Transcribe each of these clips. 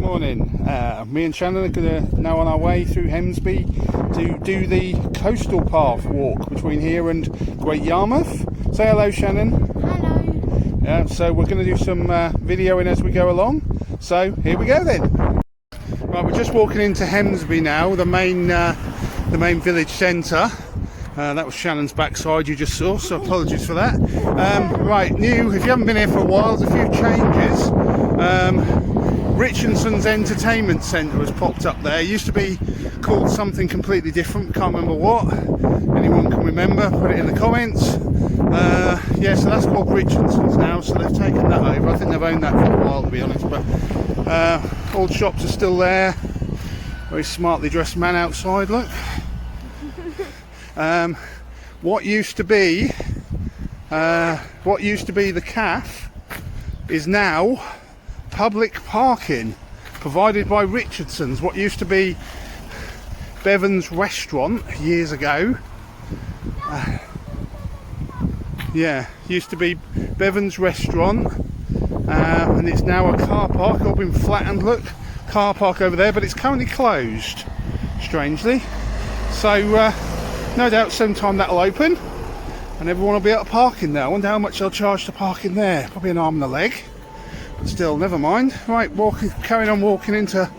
Morning. Me and Shannon are now on our way through Hemsby to do the coastal path walk between here and Great Yarmouth. Say hello, Shannon. Hello. Yeah, so we're going to do some videoing as we go along. So here we go then. Right, we're just walking into Hemsby now, the main village centre. That was Shannon's backside you just saw, so apologies for that. Right, if you haven't been here for a while, there's a few changes. Richardson's Entertainment Centre has popped up there. It used to be called something completely different, can't remember what. Anyone can remember, put it in the comments. Yeah, so that's called Richardson's now, so they've taken that over. I think they've owned that for a while, to be honest, but all the shops are still there. Very smartly dressed man outside, look. What used to be the cafe is now public parking provided by Richardson's. What used to be Bevan's restaurant years ago, used to be Bevan's restaurant, and it's now a car park. All been flattened, look, car park over there, but it's currently closed, strangely. So no doubt sometime that'll open and everyone will be out of parking there. I wonder how much they'll charge to park in there. Probably an arm and a leg. But still, never mind. Right, carrying on walking into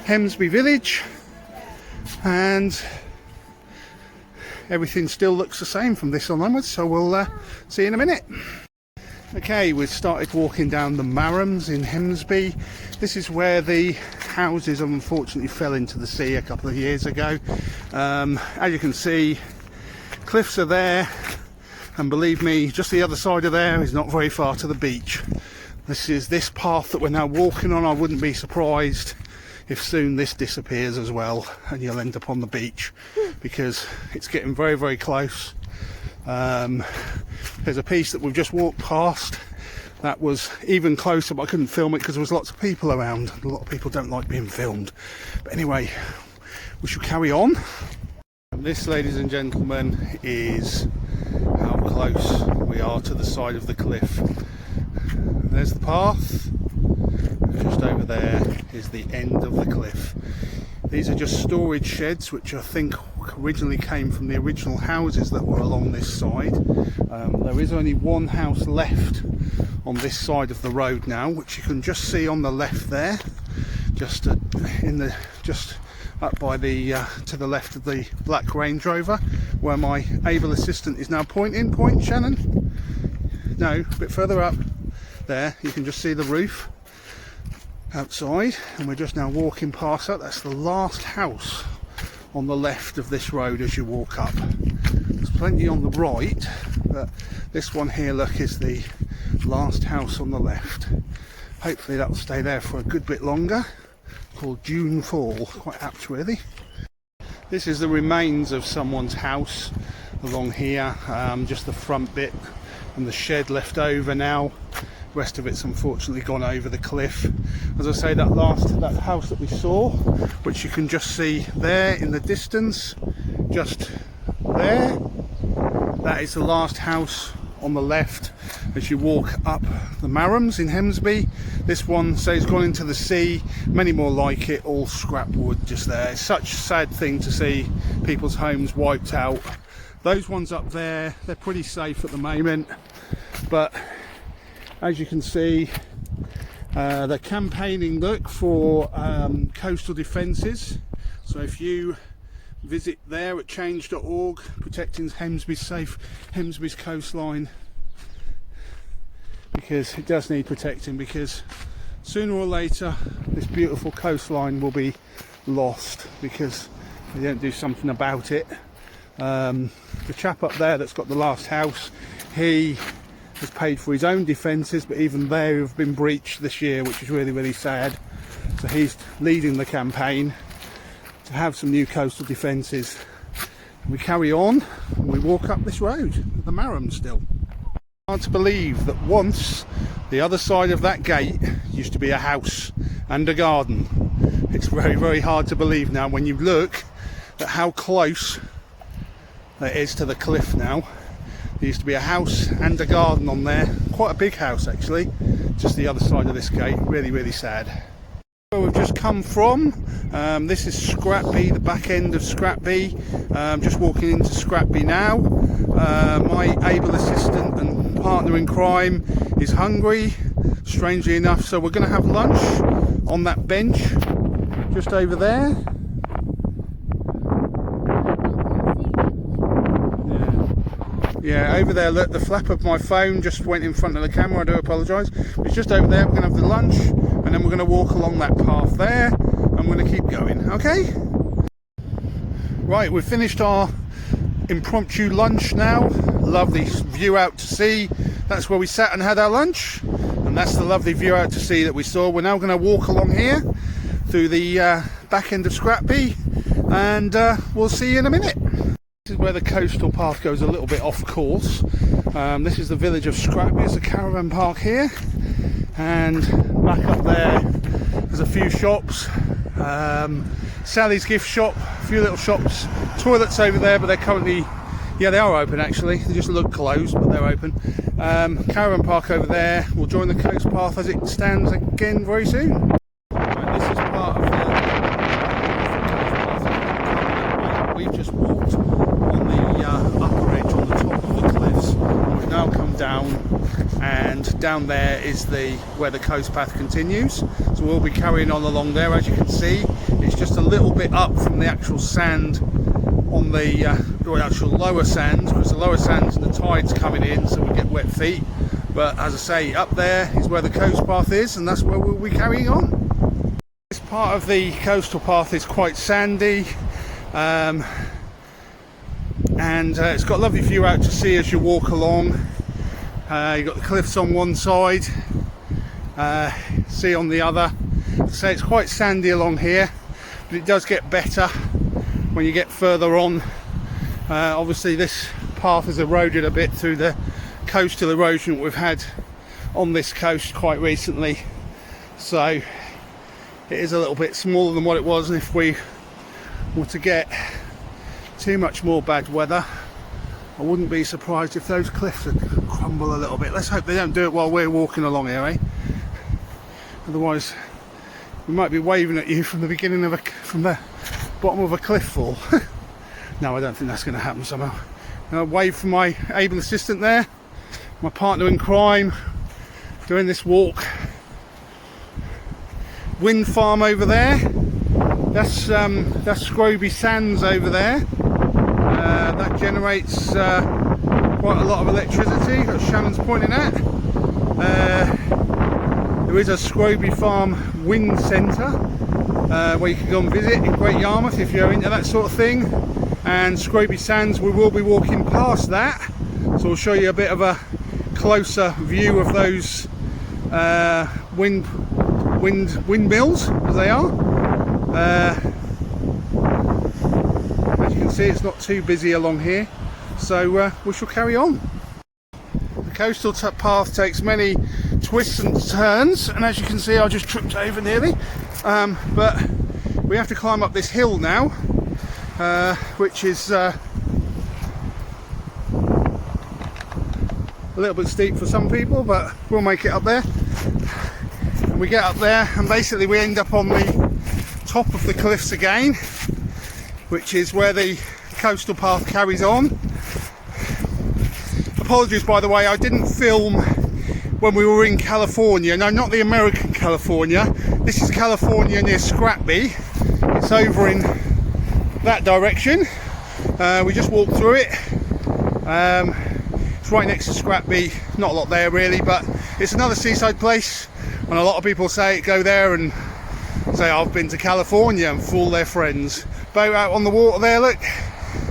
Hemsby village, and everything still looks the same from this on onwards, so we'll see you in a minute. Okay, we've started walking down the Marams in Hemsby. This is where the houses unfortunately fell into the sea a couple of years ago. As you can see, cliffs are there, and believe me, just the other side of there is not very far to the beach. This is this path that we're now walking on. I wouldn't be surprised if soon this disappears as well and you'll end up on the beach, because it's getting very, very close. There's a piece that we've just walked past that was even closer, but I couldn't film it because there was lots of people around. A lot of people don't like being filmed. But anyway, we shall carry on. And this, ladies and gentlemen, is how close we are to the side of the cliff. There's the path. Just over there is the end of the cliff. These are just storage sheds, which I think originally came from the original houses that were along this side. There is only one house left on this side of the road now, which you can just see on the left there, just up by the to the left of the black Range Rover, where my able assistant is now pointing. Point, Shannon. No, a bit further up. There, you can just see the roof outside, and we're just now walking past that. That's the last house on the left of this road as you walk up. There's plenty on the right, but this one here, look, is the last house on the left. Hopefully that'll stay there for a good bit longer. Called June Fall, quite apt really. This is the remains of someone's house along here, just the front bit and the shed left over now. The rest of it's unfortunately gone over the cliff. As I say, that house that we saw, which you can just see there in the distance, just there, that is the last house on the left as you walk up the Marams in Hemsby. This one says gone into the sea, many more like it, all scrap wood just there. It's such a sad thing to see people's homes wiped out. Those ones up there, they're pretty safe at the moment, but as you can see, they're campaigning, look, for coastal defences. So if you visit there at change.org, protecting Hemsby's coastline, because it does need protecting, because sooner or later this beautiful coastline will be lost because they don't do something about it. The chap up there that's got the last house, he has paid for his own defences, but even they have been breached this year, which is really, really sad. So he's leading the campaign to have some new coastal defences. We carry on and we walk up this road, the Marram still. Hard to believe that once the other side of that gate used to be a house and a garden. It's very, very hard to believe now when you look at how close it is to the cliff now. There used to be a house and a garden on there, quite a big house actually, just the other side of this gate. Really, really sad. Where we've just come from, this is Scrapby, the back end of Scrapby. Just walking into Scrapby now. My able assistant and partner in crime is hungry, strangely enough, so we're going to have lunch on that bench just over there. Yeah, over there, look, the flap of my phone just went in front of the camera, I do apologise. It's just over there, we're going to have the lunch, and then we're going to walk along that path there, and we're going to keep going, okay? Right, we've finished our impromptu lunch now. Lovely view out to sea. That's where we sat and had our lunch, and that's the lovely view out to sea that we saw. We're now going to walk along here, through the back end of Scrapby, and we'll see you in a minute. This is where the coastal path goes a little bit off course. This is the village of Scrapby. There's a caravan park here, and back up there's a few shops. Sally's gift shop, a few little shops. Toilets over there, but they're currently, yeah, they are open actually. They just look closed, but they're open. Caravan park over there. We'll join the coast path as it stands again very soon. Right, this is part of the coast path. We've just walked on the upper edge, on the top of the cliffs. We've now come down, and down there is where the coast path continues. So we'll be carrying on along there. As you can see, it's just a little bit up from the actual sand on the actual lower sands, because the lower sands and the tide's coming in, so we get wet feet. But as I say, up there is where the coast path is, and that's where we'll be carrying on. This part of the coastal path is quite sandy, and it's got a lovely view out to sea as you walk along. You've got the cliffs on one side, sea on the other. So it's quite sandy along here, but it does get better when you get further on. Obviously this path has eroded a bit through the coastal erosion we've had on this coast quite recently, so it is a little bit smaller than what it was, and if we were to get too much more bad weather, I wouldn't be surprised if those cliffs would crumble a little bit. Let's hope they don't do it while we're walking along here, eh? Otherwise we might be waving at you from the beginning of from the bottom of a cliff fall. No, I don't think that's going to happen somehow. Wave from my able assistant there, my partner in crime, doing this walk. Wind farm over there. That's Scrapby Sands over there. That generates quite a lot of electricity, as Shannon's pointing at. There is a Scrapby Farm wind centre where you can go and visit in Great Yarmouth if you're into that sort of thing. And Scrapby Sands, we will be walking past that, so we'll show you a bit of a closer view of those windmills as they are. As you can see, it's not too busy along here, so we shall carry on. The coastal path takes many twists and turns, and as you can see, I just tripped over nearly, but we have to climb up this hill now, which is a little bit steep for some people, but we'll make it up there. And we get up there, and basically we end up on the top of the cliffs again, which is where the coastal path carries on. Apologies, by the way, I didn't film when we were in California. No, not the American California. This is California near Scrapby. It's over in that direction. We just walked through it. It's right next to Scrapby. Not a lot there really, but it's another seaside place, and a lot of people go there and say, I've been to California, and fool their friends. Boat out on the water there, look,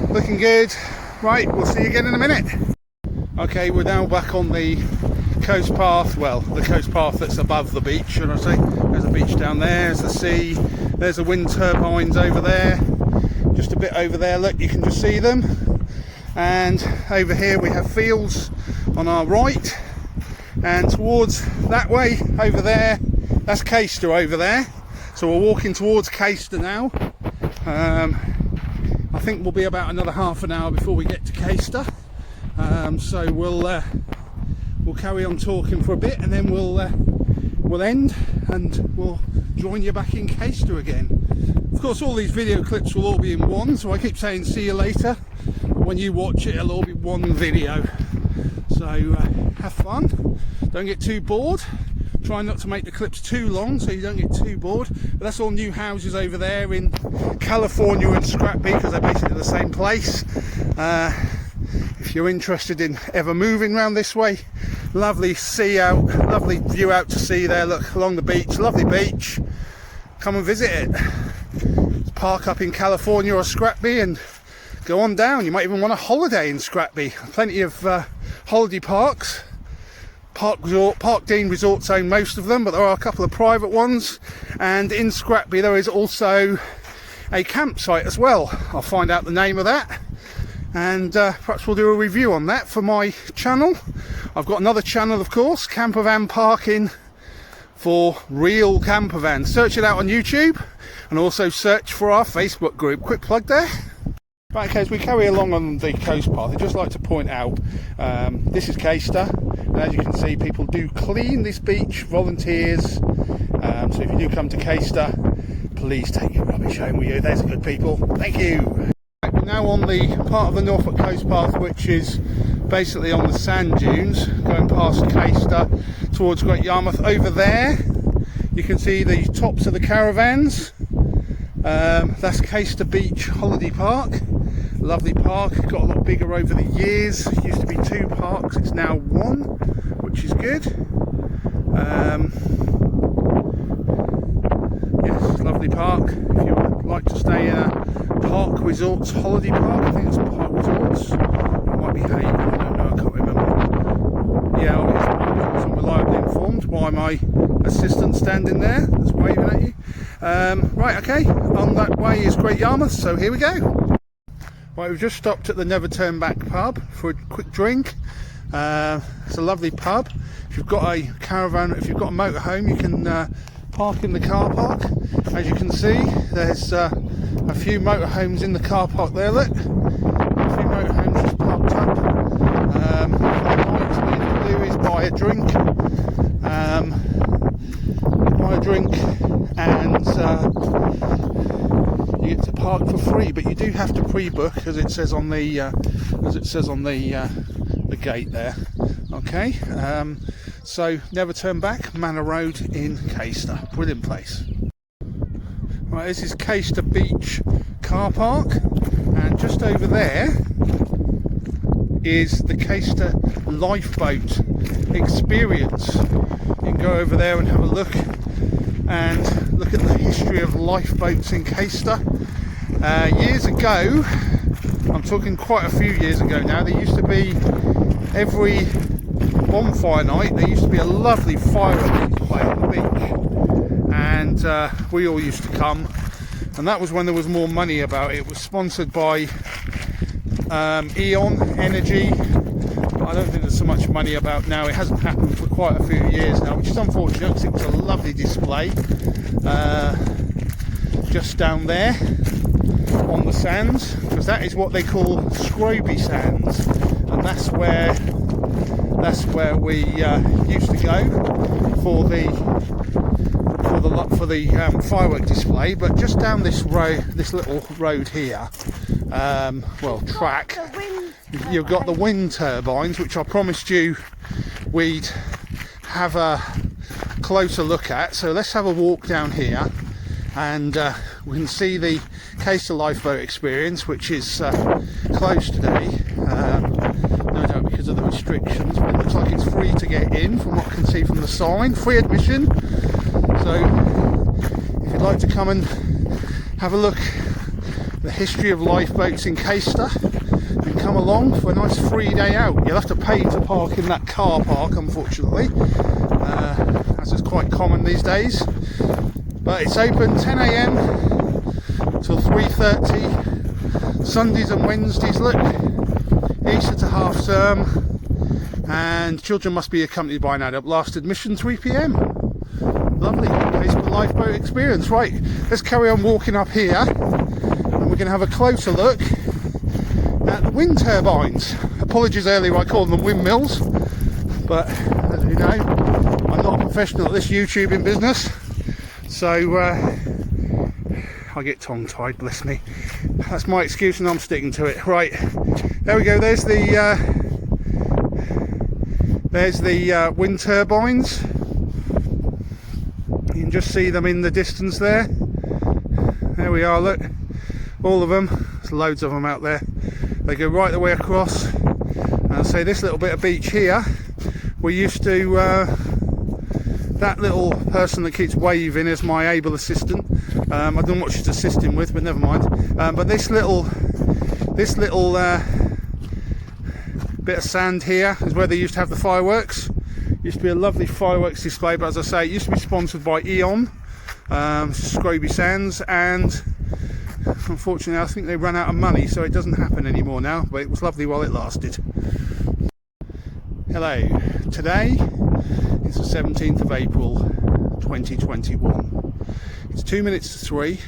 looking good. Right, we'll see you again in a minute. Okay, we're now back on the coast path, well, the coast path that's above the beach, should I say. There's a beach down there, there's the sea, there's the wind turbines over there, just a bit over there, look, you can just see them. And over here we have fields on our right, and towards that way over there, that's Caister over there. So we're walking towards Caister now. I think we'll be about another half an hour before we get to Caister. So we'll carry on talking for a bit, and then we'll will end, and we'll join you back in Caister again. Of course, all these video clips will all be in one, so I keep saying see you later. When you watch it, it'll all be one video. So have fun, don't get too bored. Try not to make the clips too long so you don't get too bored. But that's all new houses over there in California and Scrapby, because they're basically the same place. If you're interested in ever moving around this way, lovely sea out, lovely view out to sea there, look, along the beach, lovely beach. Come and visit it. Park up in California or Scrapby and go on down. You might even want a holiday in Scrapby. Plenty of holiday parks. Park Dean Resorts own most of them, but there are a couple of private ones, and in Scrapby there is also a campsite as well. I'll find out the name of that, and perhaps we'll do a review on that for my channel. I've got another channel, of course, Campervan Parking for Real Campervans. Search it out on YouTube, and also search for our Facebook group. Quick plug there. Right, okay, as we carry along on the coast path, I'd just like to point out, this is Caister, and as you can see, people do clean this beach, volunteers, so if you do come to Caister, please take your rubbish home with you. There's good people. Thank you. Right, we're now on the part of the Norfolk coast path which is basically on the sand dunes, going past Caister towards Great Yarmouth. Over there, you can see the tops of the caravans. That's Caister Beach Holiday Park. Lovely park, got a lot bigger over the years. It used to be 2 parks, it's now 1, which is good. Yes, lovely park. If you would like to stay in a Park Resorts holiday park, I think it's Park Resorts, it might be Haven, I don't know, I can't remember. Yeah, I'm reliably informed by my assistant standing there, that's waving at you. Right, okay, on that way is Great Yarmouth, so here we go. Right, we've just stopped at the Never Turn Back pub for a quick drink. It's a lovely pub. If you've got a caravan, if you've got a motorhome, you can park in the car park. As you can see, there's a few motorhomes in the car park there, look. A few motorhomes just parked up. What I need to do is buy a drink. And you get to park for free, but you do have to pre-book, as it says on the gate there. Okay, so Never Turn Back, Manor Road in Caister, brilliant place. Right, this is Caister Beach car park, and just over there is the Caister lifeboat experience. You can go over there and have a look and look at the history of lifeboats in Caister. Years ago, I'm talking quite a few years ago now, there used to be, every bonfire night, there used to be a lovely fireworks display on the beach, and we all used to come, and that was when there was more money about it. It was sponsored by Eon Energy. I don't think there's so much money about now. It hasn't happened for quite a few years now, which is unfortunate because it was a lovely display just down there on the sands, because that is what they call Scroby Sands, and that's where we used to go for the firework display. But just down this road, this little road here, track, you've got the wind turbines, which I promised you we'd have a closer look at. So let's have a walk down here, and we can see the Caister lifeboat experience, which is closed today, no doubt because of the restrictions, but it looks like it's free to get in from what I can see from the sign, free admission. So if you'd like to come and have a look at the history of lifeboats in Caister, and come along for a nice free day out. You'll have to pay to park in that car park, unfortunately, as is quite common these days. But it's open 10 AM till 3:30, Sundays and Wednesdays, look, Easter to half term, and children must be accompanied by an adult. Last admission 3 PM. Lovely, Caister lifeboat experience. Right, let's carry on walking up here, and we're going to have a closer look at the wind turbines. Apologies earlier, I called them windmills, but as you know, I'm not a professional at this YouTubing business, so I get tongue-tied, bless me. That's my excuse and I'm sticking to it. Right, there we go. There's the wind turbines. You can just see them in the distance there. There we are, look, all of them. There's loads of them out there. They go right the way across. And I'll say this little bit of beach here, we used to, that little person that keeps waving is my able assistant. I don't know what she's assisting with, but never mind. But this little bit of sand here is where they used to have the fireworks. Used to be a lovely fireworks display, but as I say, it used to be sponsored by Eon, Scroby Sands, and unfortunately I think they ran out of money, so it doesn't happen anymore now, but it was lovely while it lasted. Hello, today is the 17th of April 2021. It's 2 minutes to 3,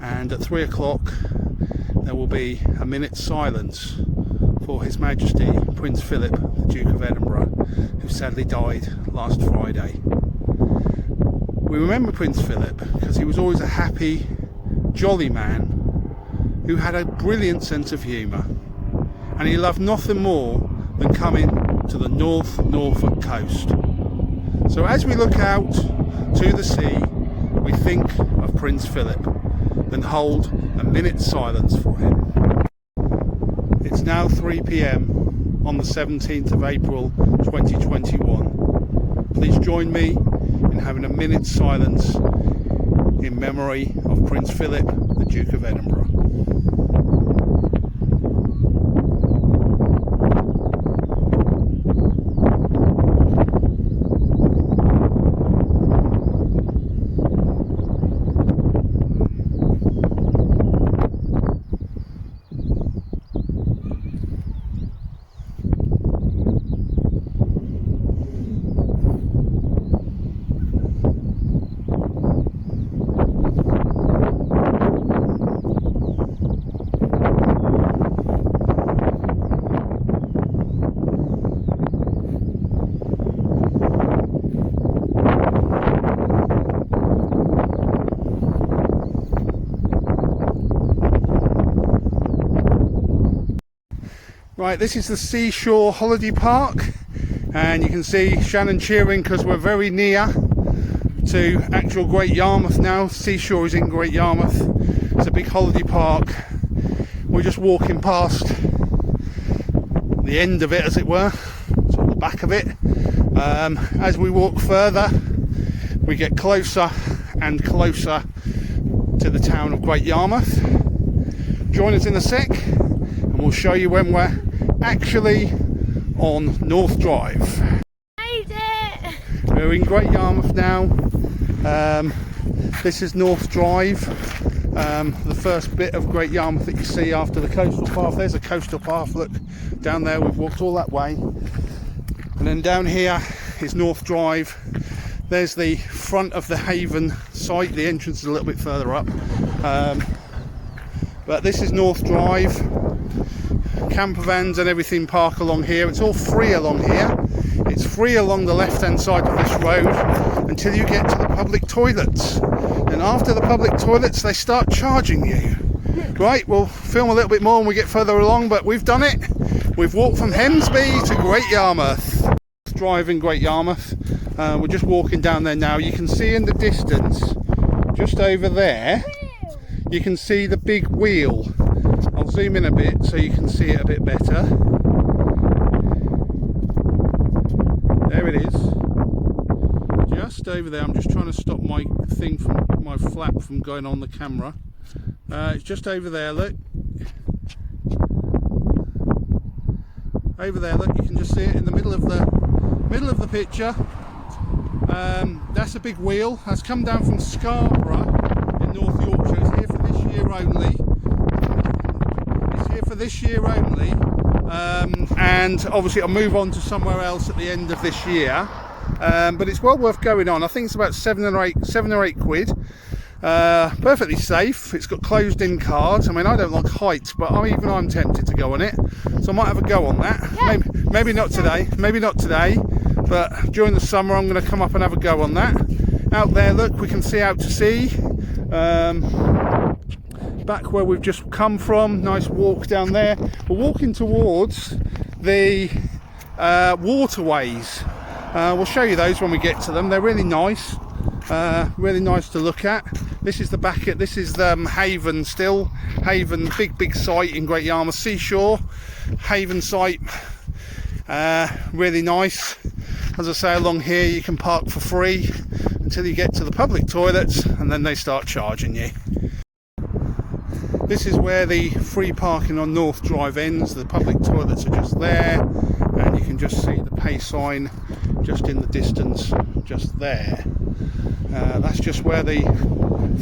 and at 3 o'clock there will be a minute's silence for His Majesty Prince Philip, the Duke of Edinburgh, who sadly died last Friday. We remember Prince Philip because he was always a happy, jolly man who had a brilliant sense of humour, and he loved nothing more than coming to the Norfolk coast. So as we look out to the sea, we think of Prince Philip, then hold a minute's silence for him. It's now 3 p.m. on the 17th of April 2021. Please join me in having a minute's silence in memory of Prince Philip, the Duke of Edinburgh. Right, this is the Seashore Holiday Park, and you can see Shannon cheering because we're very near to actual Great Yarmouth now. Seashore is in Great Yarmouth. It's a big holiday park. We're just walking past the end of it, as it were, sort of the back of it. As we walk further, we get closer and closer to the town of Great Yarmouth. Join us in a sec and we'll show you when we're actually on North Drive. Made it! We're in Great Yarmouth now. This is North Drive, the first bit of Great Yarmouth that you see after the coastal path. There's a coastal path, look, down there. We've walked all that way. And then down here is North Drive. There's the front of the Haven site. The entrance is a little bit further up. But this is North Drive. Camper vans and everything park along here. It's all free along here. It's free along the left hand side of this road until you get to the public toilets, and after the public toilets they start charging you. Right, we'll film a little bit more when we get further along, but we've done it. We've walked from Hemsby to Great Yarmouth. Driving Great Yarmouth. We're just walking down there now. You can see in the distance, just over there, you can see the big wheel. I'll zoom in a bit so you can see it a bit better. There it is. Just over there. I'm just trying to stop my thing from my flap from going on the camera. It's just over there, look. Over there, look, you can just see it in the middle of the picture. That's a big wheel. That's come down from Scarborough in North Yorkshire. It's here for this year only. For this year only, and obviously I'll move on to somewhere else at the end of this year, but it's well worth going on. I think it's about 7 or 8 quid. Perfectly safe. It's got closed in cards. I mean, I don't like heights, but I'm tempted to go on it, so I might have a go on that. Yeah. Maybe not today, but during the summer I'm going to come up and have a go on that. Out there, look, we can see out to sea. Back where we've just come from, nice walk down there. We're walking towards the waterways. We'll show you those when we get to them. They're really nice to look at. This is the back. This is Haven still. Haven, big site in Great Yarmouth seashore. Haven site, really nice. As I say, along here you can park for free until you get to the public toilets, and then they start charging you. This is where the free parking on North Drive ends. The public toilets are just there, and you can just see the pay sign just in the distance, just there. That's just where the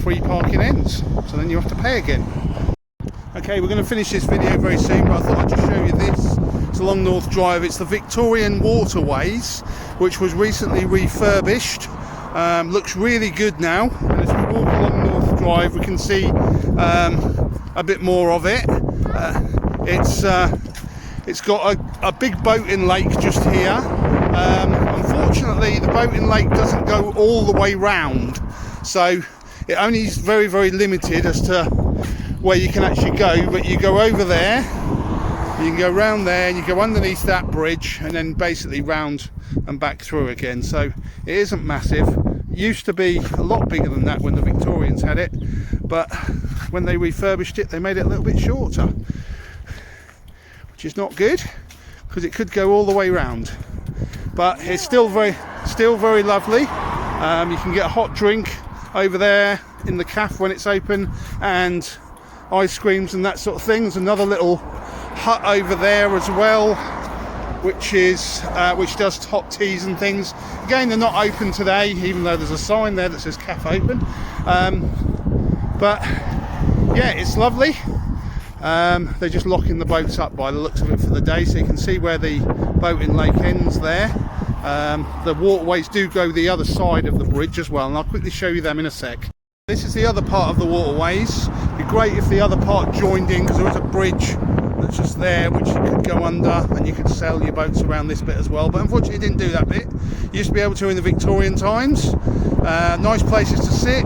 free parking ends, so then you have to pay again. Okay, we're going to finish this video very soon, but I thought I'd just show you this. It's along North Drive. It's the Victorian Waterways, which was recently refurbished. Looks really good now, and as we walk along North Drive we can see a bit more of it. It's got a big boating lake just here. Unfortunately the boating lake doesn't go all the way round, so it only is very limited as to where you can actually go, but you go over there, you can go round there, and you go underneath that bridge and then basically round and back through again. So it isn't massive. It used to be a lot bigger than that when the Victorians had it, but when they refurbished it they made it a little bit shorter, which is not good because it could go all the way round. But it's still very lovely. You can get a hot drink over there in the cafe when it's open, and ice creams and that sort of thing. There's another little hut over there as well, which does hot teas and things. Again, they're not open today, even though there's a sign there that says cafe open. But yeah, it's lovely. They're just locking the boats up by the looks of it for the day, so you can see where the boating lake ends there. The waterways do go the other side of the bridge as well, and I'll quickly show you them in a sec. This is the other part of the waterways. It'd be great if the other part joined in, because there is a bridge that's just there which you could go under, and you could sail your boats around this bit as well, but unfortunately it didn't do that bit. You used to be able to in the Victorian times. Nice places to sit.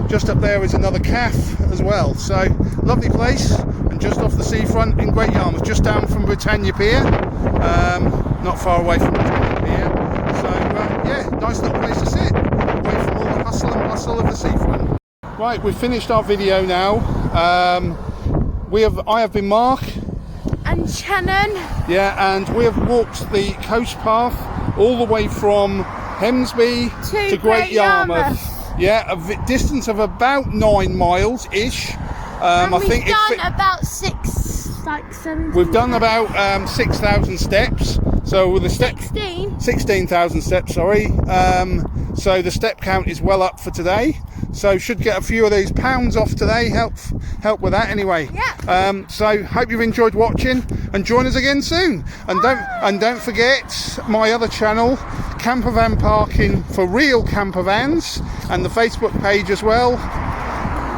Just up there is another cafe as well, so lovely place, and just off the seafront in Great Yarmouth, just down from Britannia Pier, not far away from Britannia Pier. So yeah, nice little place to sit, away from all the hustle and bustle of the seafront. Right, we've finished our video now. I have been Mark. And Shannon. Yeah, and we have walked the coast path all the way from Hemsby to Great Yarmouth. Yeah, a distance of about 9 miles-ish. And I think we've done about 7. We've done about 6,000 steps. So with the 16,000 steps, sorry. So the step count is well up for today. So should get a few of these pounds off today. Help with that anyway. Yeah. So hope you've enjoyed watching, and join us again soon. And don't forget my other channel, Camper Van Parking for Real Camper Vans, and the Facebook page as well.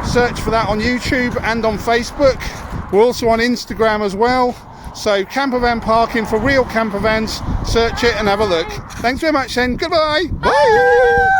Search for that on YouTube and on Facebook. We're also on Instagram as well. So Camper Van Parking for Real Camper Vans. Search it and have a look. Thanks very much then. Goodbye. Bye.